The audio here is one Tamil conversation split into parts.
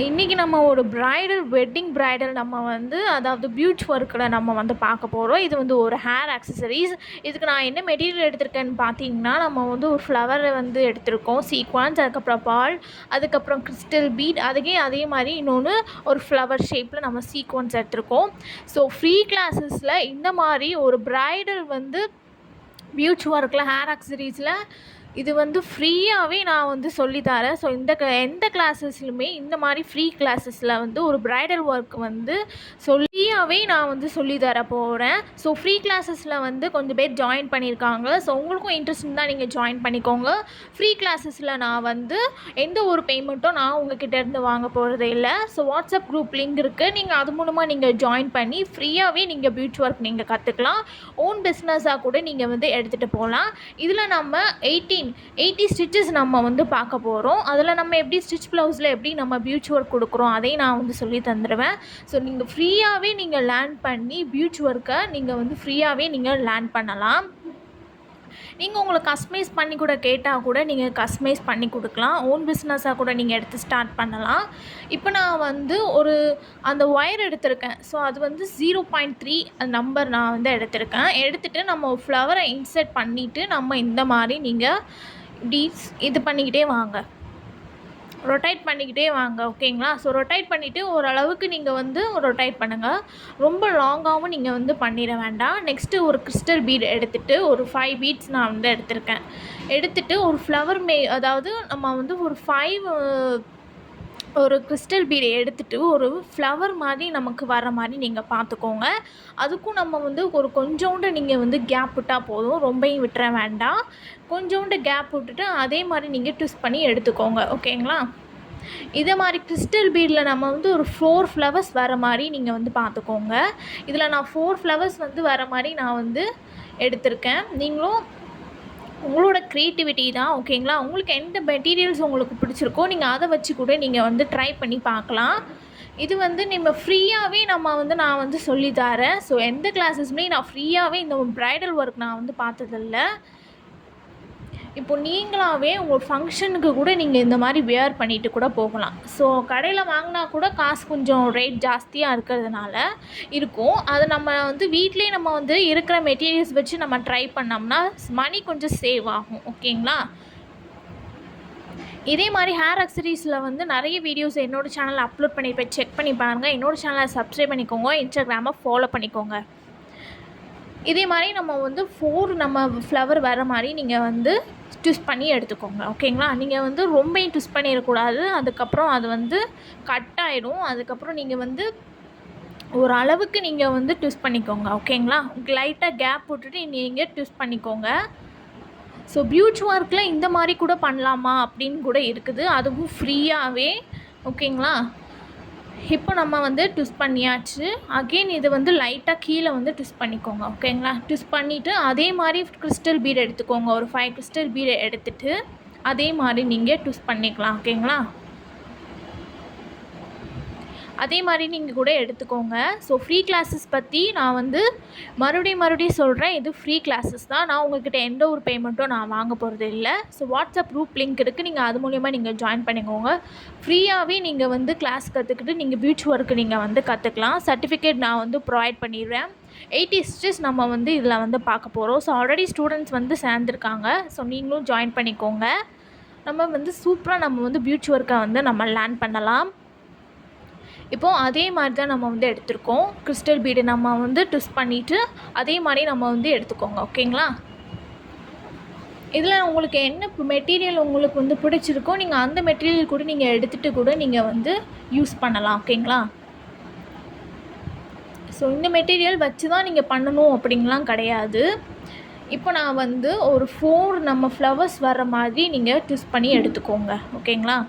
இன்றைக்கி நம்ம ஒரு வெட்டிங் பிரைடல் நம்ம வந்து அதாவது பியூட்டி ஒர்க்கில் நம்ம வந்து பார்க்க போகிறோம். இது வந்து ஒரு ஹேர் ஆக்சஸரீஸ். இதுக்கு நான் என்ன மெட்டீரியல் எடுத்திருக்கேன்னு பார்த்தீங்கன்னா, நம்ம வந்து ஒரு ஃப்ளவரை வந்து எடுத்திருக்கோம். சீக்வன்ஸ், அதுக்கப்புறம் பால், அதுக்கப்புறம் கிறிஸ்டல் பீட், அதே மாதிரி இன்னொன்று ஒரு ஃப்ளவர் ஷேப்பில் நம்ம சீக்வன்ஸ் எடுத்திருக்கோம். ஸோ ஃப்ரீ கிளாஸஸில் இந்த மாதிரி ஒரு பிரைடல் வந்து பியூட்டி ஒர்க்கில் ஹேர் ஆக்சஸரீஸில் இது வந்து ஃப்ரீயாகவே நான் வந்து சொல்லித்தரேன். ஸோ எந்த கிளாஸஸ்லுமே இந்த மாதிரி ஃப்ரீ கிளாஸஸில் வந்து ஒரு பிரைடல் ஒர்க் வந்து ஃப்ரீயாகவே நான் வந்து சொல்லித்தர போகிறேன். ஸோ ஃப்ரீ கிளாஸஸில் வந்து கொஞ்சம் பேர் ஜாயின் பண்ணியிருக்காங்க. ஸோ உங்களுக்கும் இன்ட்ரெஸ்ட் இருந்தால் நீங்கள் ஜாயின் பண்ணிக்கோங்க. ஃப்ரீ கிளாஸஸில் நான் வந்து எந்த ஒரு பேமெண்ட்டும் நான் உங்ககிட்டேருந்து வாங்க போகிறதே இல்லை. ஸோ வாட்ஸ்அப் குரூப் லிங்க் இருக்குது. நீங்கள் அது மூலமாக நீங்கள் ஜாயின் பண்ணி ஃப்ரீயாகவே நீங்கள் பியூட்டி ஒர்க் நீங்கள் கற்றுக்கலாம். ஓன் பிஸ்னஸாக கூட நீங்கள் வந்து எடுத்துகிட்டு போகலாம். இதில் நம்ம 80 ஸ்டிச்சஸ் நம்ம வந்து பார்க்க போகிறோம். அதில் நம்ம எப்படி ஸ்டிச் ப்ளவுஸில் எப்படி நம்ம பியூட்டி ஒர்க் கொடுக்குறோம் அதையும் நான் வந்து சொல்லி தந்துடுவேன். ஸோ நீங்கள் ஃப்ரீயாகவே நீங்கள் லேர்ன் பண்ணி பியூட்டி ஒர்க்கை நீங்கள் வந்து ஃப்ரீயாகவே நீங்கள் லேர்ன் பண்ணலாம். நீங்கள் உங்களுக்கு கஸ்டமைஸ் பண்ணி கூட கேட்டால் கூட நீங்கள் கஸ்டமைஸ் பண்ணி கொடுக்கலாம். ஓன் பிஸ்னஸாக கூட நீங்கள் எடுத்து ஸ்டார்ட் பண்ணலாம். இப்போ நான் வந்து அந்த ஒயர் எடுத்திருக்கேன். ஸோ அது வந்து 0.3 நம்பர் நான் வந்து எடுத்துகிட்டு நம்ம ஃப்ளவரை இன்சர்ட் பண்ணிவிட்டு நம்ம இந்த மாதிரி நீங்கள் இப்படி இது பண்ணிக்கிட்டே வாங்க, ரொட்டேட் பண்ணிக்கிட்டே வாங்க. ஓகேங்களா? ஸோ ரொட்டேட் பண்ணிவிட்டு ஓரளவுக்கு நீங்கள் வந்து ரொட்டேட் பண்ணுங்கள். ரொம்ப லாங்காகவும் நீங்கள் வந்து பண்ணிட வேண்டாம். நெக்ஸ்ட்டு ஒரு கிறிஸ்டல் பீட் எடுத்துகிட்டு ஒரு 5 பீட்ஸ் நான் வந்து எடுத்துகிட்டு ஒரு ஃப்ளவர் அதாவது நம்ம வந்து ஒரு கிறிஸ்டல் பீடை எடுத்துகிட்டு ஒரு ஃப்ளவர் மாதிரி நமக்கு வர மாதிரி நீங்கள் பார்த்துக்கோங்க. அதுக்கும் நம்ம வந்து கொஞ்சோண்டு நீங்கள் வந்து கேப் விட்டால் போதும், ரொம்பவும் விட்டுற வேண்டாம். கொஞ்சோண்டு கேப் விட்டுட்டு அதே மாதிரி நீங்கள் ட்விஸ்ட் பண்ணி எடுத்துக்கோங்க. ஓகேங்களா? இதே மாதிரி கிறிஸ்டல் பீடில் நம்ம வந்து ஒரு 4 ஃப்ளவர்ஸ் வர மாதிரி நீங்கள் வந்து பார்த்துக்கோங்க. இதில் நான் 4 ஃப்ளவர்ஸ் வந்து வர மாதிரி நான் வந்து எடுத்திருக்கேன். நீங்களும் உங்களோட க்ரியேட்டிவிட்டி தான். ஓகேங்களா? உங்களுக்கு எந்த மெட்டீரியல்ஸ் உங்களுக்கு பிடிச்சிருக்கோ நீங்கள் அதை வச்சு கூட நீங்கள் வந்து ட்ரை பண்ணி பார்க்கலாம். இது வந்து ஃப்ரீயாகவே நான் வந்து சொல்லித்தரேன். ஸோ எந்த கிளாஸஸ்மே நான் ஃப்ரீயாகவே இந்த ப்ரைடல் ஒர்க் நான் வந்து பார்த்ததில்ல. இப்போ நீங்களாகவே உங்கள் ஃபங்க்ஷனுக்கு கூட நீங்கள் இந்த மாதிரி வியர் பண்ணிவிட்டு கூட போகலாம். ஸோ கடையில் வாங்கினா கூட காசு கொஞ்சம் ரேட் ஜாஸ்தியாக இருக்கிறதுனால இருக்கும். அதை நம்ம வந்து வீட்டிலே நம்ம வந்து இருக்கிற மெட்டீரியல்ஸ் வச்சு நம்ம ட்ரை பண்ணோம்னா மணி கொஞ்சம் சேவ் ஆகும். ஓகேங்களா? இதே மாதிரி ஹேர் ஆக்சஸரீஸில் வந்து நிறைய வீடியோஸ் என்னோடய சேனலில் அப்லோட் பண்ணியிருப்பேன். செக் பண்ணி பாருங்கள். என்னோடய சேனலை சப்ஸ்கிரைப் பண்ணிக்கோங்க. இன்ஸ்டாகிராமை ஃபாலோ பண்ணிக்கோங்க. இதே மாதிரி நம்ம வந்து 4 ஃப்ளவர் வர மாதிரி நீங்கள் வந்து ட்விஸ்ட் பண்ணி எடுத்துக்கோங்க. ஓகேங்களா? நீங்கள் வந்து ரொம்பவும் ட்விஸ்ட் பண்ணிடக்கூடாது. அதுக்கப்புறம் அது வந்து கட் ஆகிடும். அதுக்கப்புறம் நீங்கள் வந்து ஒரு அளவுக்கு நீங்கள் வந்து ட்விஸ்ட் பண்ணிக்கோங்க. ஓகேங்களா? லைட்டாக கேப் விட்டுட்டு நீங்கள் ட்விஸ்ட் பண்ணிக்கோங்க. ஸோ பியூட்டி ஒர்க்கில் இந்த மாதிரி கூட பண்ணலாமா அப்படின்னு கூட இருக்குது. அதுவும் ஃப்ரீயாகவே. ஓகேங்களா? இப்போ நம்ம வந்து ட்விஸ்ட் பண்ணியாச்சு. அகெயின் இது வந்து லைட்டாக கீழே வந்து ட்விஸ்ட் பண்ணிக்கோங்க. ஓகேங்களா? ட்விஸ்ட் பண்ணிவிட்டு அதே மாதிரி கிறிஸ்டல் பீட் எடுத்துக்கோங்க. ஒரு 5 கிறிஸ்டல் பீடை எடுத்துகிட்டு அதே மாதிரி நீங்கள் ட்விஸ்ட் பண்ணிக்கலாம். ஓகேங்களா? அதே மாதிரி நீங்கள் கூட எடுத்துக்கோங்க. ஸோ ஃப்ரீ கிளாஸஸ் பற்றி நான் வந்து மறுபடியும் சொல்கிறேன். இது ஃப்ரீ கிளாஸஸ் தான். நான் உங்கள்கிட்ட எந்த ஒரு பேமெண்ட்டும் நான் வாங்க போகிறது இல்லை. ஸோ வாட்ஸ்அப் குரூப் லிங்க் இருக்குது. நீங்கள் அது மூலயமா நீங்கள் ஜாயின் பண்ணிக்கோங்க. ஃப்ரீயாகவே நீங்கள் வந்து கிளாஸ் கற்றுக்கிட்டு நீங்கள் பியூட்டி ஒர்க்கு நீங்கள் வந்து கற்றுக்கலாம். சர்டிஃபிகேட் நான் வந்து ப்ரொவைட் பண்ணிடுறேன். 80 ஸ்டிச்சஸ் நம்ம வந்து இதில் வந்து பார்க்க போகிறோம். ஸோ ஆல்ரெடி ஸ்டூடெண்ட்ஸ் வந்து சேர்ந்துருக்காங்க. ஸோ நீங்களும் ஜாயின் பண்ணிக்கோங்க. நம்ம வந்து சூப்பராக நம்ம வந்து பியூட்டி ஒர்க்கை வந்து நம்ம லேர்ன் பண்ணலாம். இப்போது அதே மாதிரி தான் நம்ம வந்து எடுத்திருக்கோம். கிறிஸ்டல் பீடு நம்ம வந்து ட்விஸ்ட் பண்ணிவிட்டு அதே மாதிரி நம்ம வந்து எடுத்துக்கோங்க. ஓகேங்களா? இதில் உங்களுக்கு என்ன மெட்டீரியல் உங்களுக்கு வந்து பிடிச்சிருக்கோ நீங்கள் அந்த மெட்டீரியல் கூட நீங்கள் எடுத்துகிட்டு கூட நீங்கள் வந்து யூஸ் பண்ணலாம். ஓகேங்களா? ஸோ இந்த மெட்டீரியல் வச்சு தான் நீங்கள் பண்ணணும் அப்படின்லாம் கிடையாது. இப்போ நான் வந்து ஒரு 4 ஃப்ளவர்ஸ் வர மாதிரி நீங்கள் ட்விஸ்ட் பண்ணி எடுத்துக்கோங்க. ஓகேங்களா?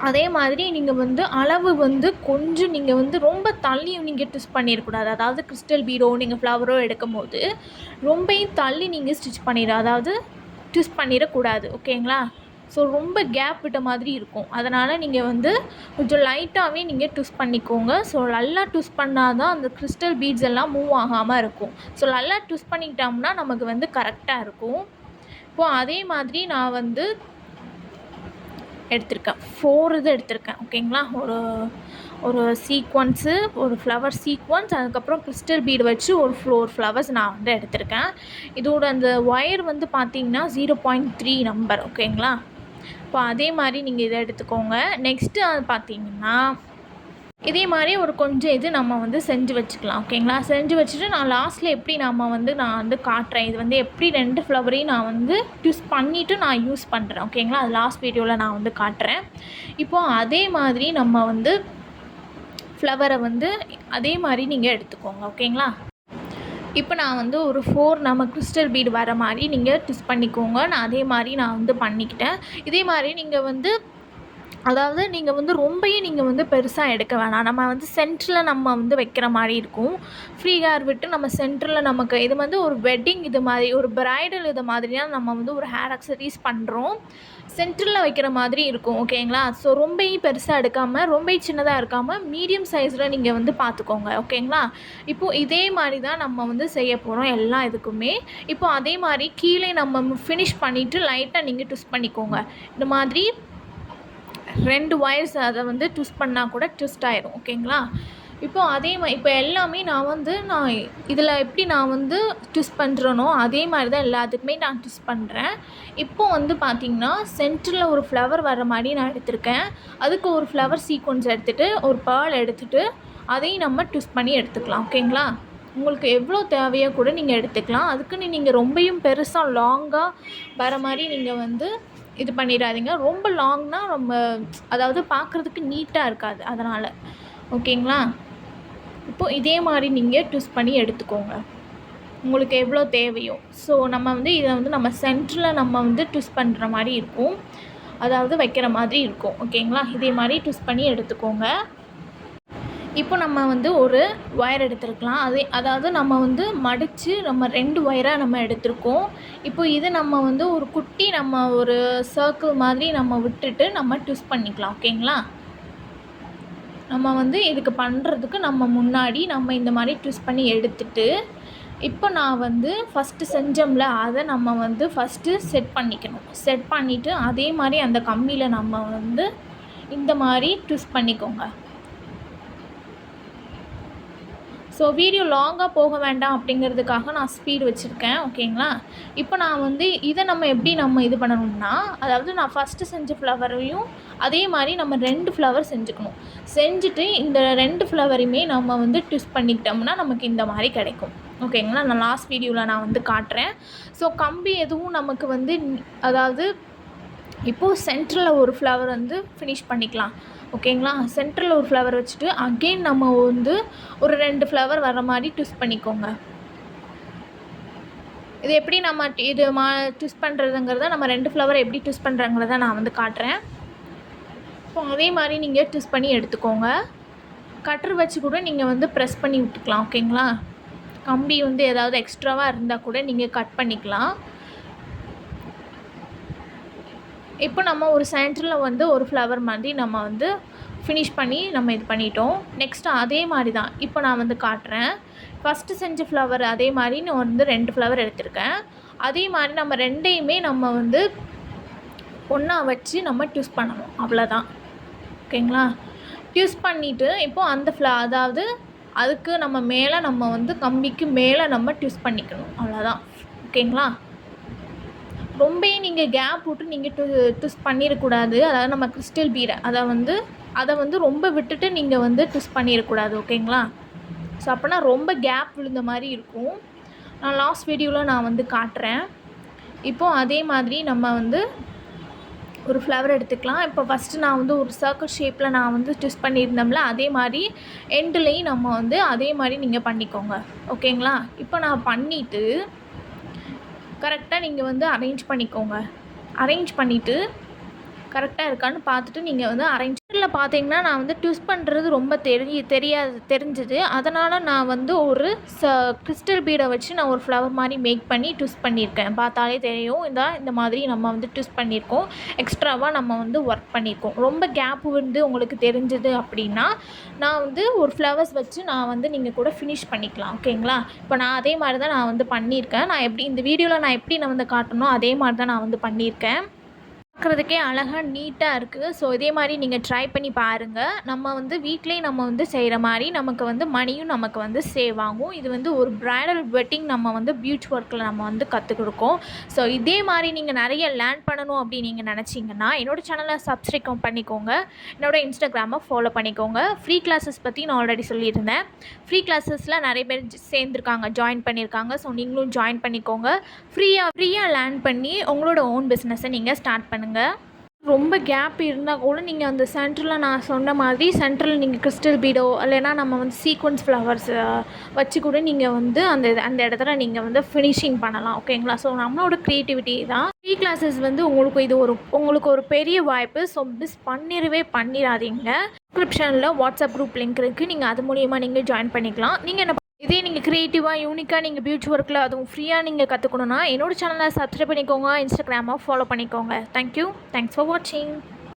அதே மாதிரி நீங்கள் வந்து அளவு வந்து கொஞ்சம் நீங்கள் வந்து ரொம்ப தள்ளியும் நீங்கள் ட்விஸ்ட் பண்ணிடக்கூடாது. அதாவது கிறிஸ்டல் பீடோ நீங்கள் ஃப்ளவரோ எடுக்கும்போது ரொம்பவும் தள்ளி நீங்கள் அதாவது ட்விஸ்ட் பண்ணிடக்கூடாது. ஓகேங்களா? ஸோ ரொம்ப கேப் விட்ட மாதிரி இருக்கும். அதனால் நீங்கள் வந்து கொஞ்சம் லைட்டாகவே நீங்கள் ட்விஸ்ட் பண்ணிக்கோங்க. ஸோ நல்லா ட்விஸ்ட் பண்ணால் தான் அந்த கிறிஸ்டல் பீட்ஸ் எல்லாம் மூவ் ஆகாமல் இருக்கும். ஸோ நல்லா ட்விஸ்ட் பண்ணிக்கிட்டோம்னா நமக்கு வந்து கரெக்டாக இருக்கும். இப்போது அதே மாதிரி நான் வந்து எடுத்திருக்கேன். 4 இது எடுத்திருக்கேன். ஓகேங்களா? ஒரு சீக்வன்ஸு, ஒரு ஃப்ளவர் சீக்வன்ஸ், அதுக்கப்புறம் கிறிஸ்டல் பீடு வச்சு ஒரு 4 ஃப்ளவர்ஸ் நான் வந்து எடுத்திருக்கேன். இதோட அந்த ஒயர் வந்து பார்த்தீங்கன்னா 0.3 நம்பர். ஓகேங்களா? இப்போ அதே மாதிரி நீங்கள் இதை எடுத்துக்கோங்க. நெக்ஸ்ட்டு அது பார்த்தீங்கன்னா இதே மாதிரி ஒரு கொஞ்சம் இது நம்ம வந்து செஞ்சு வச்சுக்கலாம். ஓகேங்களா? செஞ்சு வச்சுட்டு நான் லாஸ்ட்டில் எப்படி நான் வந்து காட்டுறேன். இது வந்து எப்படி 2 ஃப்ளவரையும் நான் வந்து ட்விஸ்ட் பண்ணிவிட்டு நான் யூஸ் பண்ணுறேன். ஓகேங்களா? அது லாஸ்ட் வீடியோவில் நான் வந்து காட்டுறேன். இப்போது அதே மாதிரி நம்ம வந்து ஃப்ளவரை வந்து அதே மாதிரி நீங்கள் எடுத்துக்கோங்க. ஓகேங்களா? இப்போ நான் வந்து ஒரு 4 நம்ம கிறிஸ்டல் பீடு வர மாதிரி நீங்கள் ட்விஸ்ட் பண்ணிக்கோங்க. நான் அதே மாதிரி நான் வந்து பண்ணிக்கிட்டேன். இதே மாதிரி நீங்கள் வந்து அதாவது நீங்கள் வந்து ரொம்பவும் நீங்கள் வந்து பெருசாக எடுக்க வேணாம். நம்ம வந்து சென்டரில் நம்ம வந்து வைக்கிற மாதிரி இருக்கும். ஃப்ரீ ஹேர் விட்டு நம்ம சென்டரில் நமக்கு இது வந்து ஒரு வெட்டிங் இது மாதிரி ஒரு பிரைடல் இது மாதிரியாக நம்ம வந்து ஒரு ஹேர் அக்சசரிஸ் பண்ணுறோம். சென்டரில் வைக்கிற மாதிரி இருக்கும். ஓகேங்களா? ஸோ ரொம்பவும் பெருசாக எடுக்காமல் ரொம்பவும் சின்னதாக இருக்காமல் மீடியம் சைஸில் நீங்கள் வந்து பார்த்துக்கோங்க. ஓகேங்களா? இப்போது இதே மாதிரி தான் நம்ம வந்து செய்ய போகிறோம் எல்லா இதுக்குமே. இப்போது அதே மாதிரி கீழே நம்ம ஃபினிஷ் பண்ணிவிட்டு லைட்டாக நீங்கள் ட்விஸ்ட் பண்ணிக்கோங்க. இந்த மாதிரி 2 ஒயர்ஸ் அதை வந்து ட்விஸ்ட் பண்ணால் கூட ட்விஸ்ட் ஆயிரும். ஓகேங்களா? இப்போது அதே மாதிரி இப்போ எல்லாமே நான் இதில் எப்படி நான் வந்து ட்விஸ்ட் பண்ணுறேனோ அதே மாதிரி தான் எல்லாத்துக்குமே நான் ட்விஸ்ட் பண்ணுறேன். இப்போது வந்து பார்த்திங்கன்னா சென்டரில் ஒரு ஃப்ளவர் வர மாதிரி நான் எடுத்திருக்கேன். அதுக்கு ஒரு ஃப்ளவர் சீக்வன்ஸ் எடுத்துகிட்டு ஒரு பேர்ல் எடுத்துகிட்டு அதையும் நம்ம ட்விஸ்ட் பண்ணி எடுத்துக்கலாம். ஓகேங்களா? உங்களுக்கு எவ்வளோ தேவையோ கூட நீங்கள் எடுத்துக்கலாம். அதுக்குன்னு நீங்கள் ரொம்பவும் பெருசாக லாங்காக வர மாதிரி நீங்கள் வந்து இது பண்ணிடாதீங்க. ரொம்ப லாங்னால் ரொம்ப அதாவது பார்க்குறதுக்கு நீட்டாக இருக்காது. அதனால் ஓகேங்களா? இப்போது இதே மாதிரி நீங்கள் ட்விஸ்ட் பண்ணி எடுத்துக்கோங்க உங்களுக்கு எவ்வளோ தேவையோ. ஸோ நம்ம வந்து இதை வந்து நம்ம சென்டரில் நம்ம வந்து ட்விஸ்ட் பண்ணுற மாதிரி இருக்கும். அதாவது வைக்கிற மாதிரி இருக்கும். ஓகேங்களா? இதே மாதிரி ட்விஸ்ட் பண்ணி எடுத்துக்கோங்க. இப்போ நம்ம வந்து ஒரு ஒயர் எடுத்துருக்கலாம். அதாவது நம்ம வந்து மடித்து நம்ம 2 ஒயராக நம்ம எடுத்திருக்கோம். இப்போ இது நம்ம வந்து ஒரு குட்டி நம்ம ஒரு சர்க்கிள் மாதிரி நம்ம விட்டுட்டு நம்ம ட்விஸ்ட் பண்ணிக்கலாம். ஓகேங்களா? நம்ம வந்து இதுக்கு பண்ணுறதுக்கு நம்ம முன்னாடி நம்ம இந்த மாதிரி ட்விஸ்ட் பண்ணி எடுத்துட்டு இப்போ நான் வந்து ஃபஸ்ட்டு செஞ்சோம்ல அதை நம்ம வந்து ஃபஸ்ட்டு செட் பண்ணிக்கணும். செட் பண்ணிவிட்டு அதே மாதிரி அந்த கம்பியில் நம்ம வந்து இந்த மாதிரி ட்விஸ்ட் பண்ணிக்கோங்க. ஸோ வீடியோ லாங்காக போக வேண்டாம் அப்படிங்கிறதுக்காக நான் ஸ்பீடு வச்சுருக்கேன். ஓகேங்களா? இப்போ நான் வந்து இதை நம்ம எப்படி நம்ம இது பண்ணணும்னா அதாவது நான் ஃபஸ்ட்டு செஞ்ச ஃப்ளவரையும் அதே மாதிரி நம்ம 2 ஃப்ளவர் செஞ்சுக்கணும். செஞ்சுட்டு இந்த 2 ஃப்ளவரையுமே நம்ம வந்து ட்விஸ்ட் பண்ணிக்கிட்டோம்னா நமக்கு இந்த மாதிரி கிடைக்கும். ஓகேங்களா? நான் லாஸ்ட் வீடியோவில் நான் வந்து காட்டுறேன். ஸோ கம்பி எதுவும் நமக்கு வந்து அதாவது இப்போது சென்டரில் ஒரு ஃப்ளவர் வந்து ஃபினிஷ் பண்ணிக்கலாம். ஓகேங்களா? சென்டரில் ஒரு ஃப்ளவர் வச்சுட்டு அகெயின் நம்ம வந்து ஒரு 2 ஃப்ளவர் வர மாதிரி ட்விஸ்ட் பண்ணிக்கோங்க. இது எப்படி நம்ம ட்விஸ்ட் பண்ணுறதுங்கிறத நம்ம 2 ஃப்ளவர் எப்படி ட்விஸ்ட் பண்ணுறங்கிறத நான் வந்து காட்டுறேன். இப்போ அதே மாதிரி நீங்கள் ட்விஸ்ட் பண்ணி எடுத்துக்கோங்க. கட்டர் வச்சு கூட நீங்கள் வந்து ப்ரெஸ் பண்ணி விட்டுக்கலாம். ஓகேங்களா? கம்பி வந்து ஏதாவது எக்ஸ்ட்ராவாக இருந்தால் கூட நீங்கள் கட் பண்ணிக்கலாம். இப்போ நம்ம ஒரு சென்டரில் வந்து ஒரு ஃப்ளவர் மாதிரி நம்ம வந்து ஃபினிஷ் பண்ணி நம்ம இது பண்ணிட்டோம். நெக்ஸ்ட்டு அதே மாதிரி தான் இப்போ நான் வந்து காட்டுறேன். ஃபஸ்ட்டு செஞ்ச ஃப்ளவர் அதே மாதிரி நான் வந்து 2 ஃப்ளவர் எடுத்திருக்கேன். அதே மாதிரி நம்ம 2யுமே நம்ம வந்து ஒன்றா வச்சு நம்ம ட்விஸ்ட் பண்ணணும். அவ்வளோதான். ஓகேங்களா? ட்விஸ்ட் பண்ணிவிட்டு இப்போது அந்த அதாவது அதுக்கு நம்ம மேலே நம்ம வந்து கம்பிக்கு மேலே நம்ம ட்விஸ்ட் பண்ணிக்கணும். அவ்வளோதான். ஓகேங்களா? ரொம்பவும் நீங்கள் கேப் விட்டு நீங்கள் ட்விஸ்ட் பண்ணிடக்கூடாது. அதாவது நம்ம கிறிஸ்டல் பீடை அதை வந்து ரொம்ப விட்டுட்டு நீங்கள் வந்து ட்விஸ்ட் பண்ணிடக்கூடாது. ஓகேங்களா? ஸோ அப்போனா ரொம்ப கேப் விழுந்த மாதிரி இருக்கும். நான் லாஸ்ட் வீடியோவில் நான் வந்து காட்டுறேன். இப்போது அதே மாதிரி நம்ம வந்து ஒரு ஃப்ளவர் எடுத்துக்கலாம். இப்போ ஃபஸ்ட்டு நான் வந்து ஒரு சர்க்கிள் ஷேப்பில் நான் வந்து ட்விஸ்ட் பண்ணியிருந்தோம்ல அதே மாதிரி எண்டுலேயும் நம்ம வந்து அதே மாதிரி நீங்கள் பண்ணிக்கோங்க. ஓகேங்களா? இப்போ நான் பண்ணிவிட்டு கரெக்டாக நீங்கள் வந்து அரேஞ்ச் பண்ணிக்கோங்க. அரேஞ்ச் பண்ணிவிட்டு கரெக்டாக இருக்கான்னு பார்த்துட்டு நீங்கள் வந்து அரேஞ்சில் பார்த்தீங்கன்னா நான் வந்து ட்விஸ்ட் பண்ணுறது ரொம்ப தெரிஞ்சது. அதனால் நான் வந்து ஒரு கிறிஸ்டல் பீடை வச்சு நான் ஒரு ஃப்ளவர் மாதிரி மேக் பண்ணி ட்விஸ்ட் பண்ணியிருக்கேன். பார்த்தாலே தெரியும். இந்த மாதிரி நம்ம வந்து ட்விஸ்ட் பண்ணியிருக்கோம். எக்ஸ்ட்ராவாக நம்ம வந்து ஒர்க் பண்ணியிருக்கோம். ரொம்ப கேப் வந்து உங்களுக்கு தெரிஞ்சது அப்படின்னா நான் வந்து ஒரு ஃப்ளவர்ஸ் வச்சு நான் வந்து நீங்கள் கூட ஃபினிஷ் பண்ணிக்கலாம். ஓகேங்களா? இப்போ நான் அதே மாதிரி தான் நான் வந்து பண்ணியிருக்கேன். நான் எப்படி இந்த வீடியோவில் நான் எப்படி நான் வந்து காட்டணும் அதே மாதிரி தான் நான் வந்து பண்ணியிருக்கேன். பார்க்குறதுக்கே அழகா நீட்டாக இருக்குது. ஸோ இதே மாதிரி நீங்கள் ட்ரை பண்ணி பாருங்கள். நம்ம வந்து வீட்டிலேயே நம்ம வந்து செய்கிற மாதிரி நமக்கு வந்து மணியும் நமக்கு வந்து சேவ் ஆகும். இது வந்து ஒரு பிரைடல் வெட்டிங் நம்ம வந்து பியூட்டி ஒர்க்கில் நம்ம வந்து கற்றுக்குடுக்கோம். ஸோ இதே மாதிரி நீங்கள் நிறைய லேர்ன் பண்ணணும் அப்படின்னு நீங்கள் நினச்சிங்கன்னா என்னோடய சேனலை சப்ஸ்கிரைப் பண்ணிக்கோங்க. என்னோடய இன்ஸ்டாகிராமை ஃபாலோ பண்ணிக்கோங்க. ஃப்ரீ கிளாஸஸ் பற்றி நான் ஆல்ரெடி சொல்லியிருந்தேன். ஃப்ரீ கிளாஸஸில் நிறைய பேர் சேர்ந்துருக்காங்க, ஜாயின் பண்ணியிருக்காங்க. ஸோ நீங்களும் ஜாயின் பண்ணிக்கோங்க. ஃப்ரீயாக லேர்ன் பண்ணி உங்களோட ஓன் பிஸ்னஸை நீங்கள் ஸ்டார்ட் பண்ணுங்கள். ரொம்ப கேப் இருந்தால் கூட நீங்கள் அந்த சென்டரில் நான் சொன்ன மாதிரி சென்டரில் நீங்கள் கிறிஸ்டல் பீடோ இல்லைன்னா நம்ம வந்து சீக்வன்ஸ் ஃப்ளவர்ஸ் வச்சு கூட நீங்கள் வந்து அந்த இடத்துல நீங்கள் வந்து ஃபினிஷிங் பண்ணலாம். ஓகேங்களா? ஸோ நம்மளோட க்ரியேட்டிவிட்டி தான். ஃப்ரீ கிளாஸஸ் வந்து உங்களுக்கு ஒரு பெரிய வாய்ப்பு. ஸோ மிஸ் பண்ணிடாதீங்க. டிஸ்கிரிப்ஷனில் வாட்ஸ்அப் குரூப் லிங்க் இருக்குது. நீங்கள் அது மூலியமாக நீங்கள் ஜாயின் பண்ணிக்கலாம். இதே நீங்கள் க்ரியேட்டிவாக யூனிக்காக நீங்கள் பியூட்டி ஒர்க்கில் அதுவும் ஃப்ரீயாக நீங்கள் கற்றுக்கணுன்னா என்னோடய சேனலை சப்ஸ்கிரைப் பண்ணிக்கோங்க. இன்ஸ்டாகிராமை ஃபாலோ பண்ணிக்கோங்க. தேங்க்யூ. தேங்க்ஸ் ஃபார் வாட்சிங்.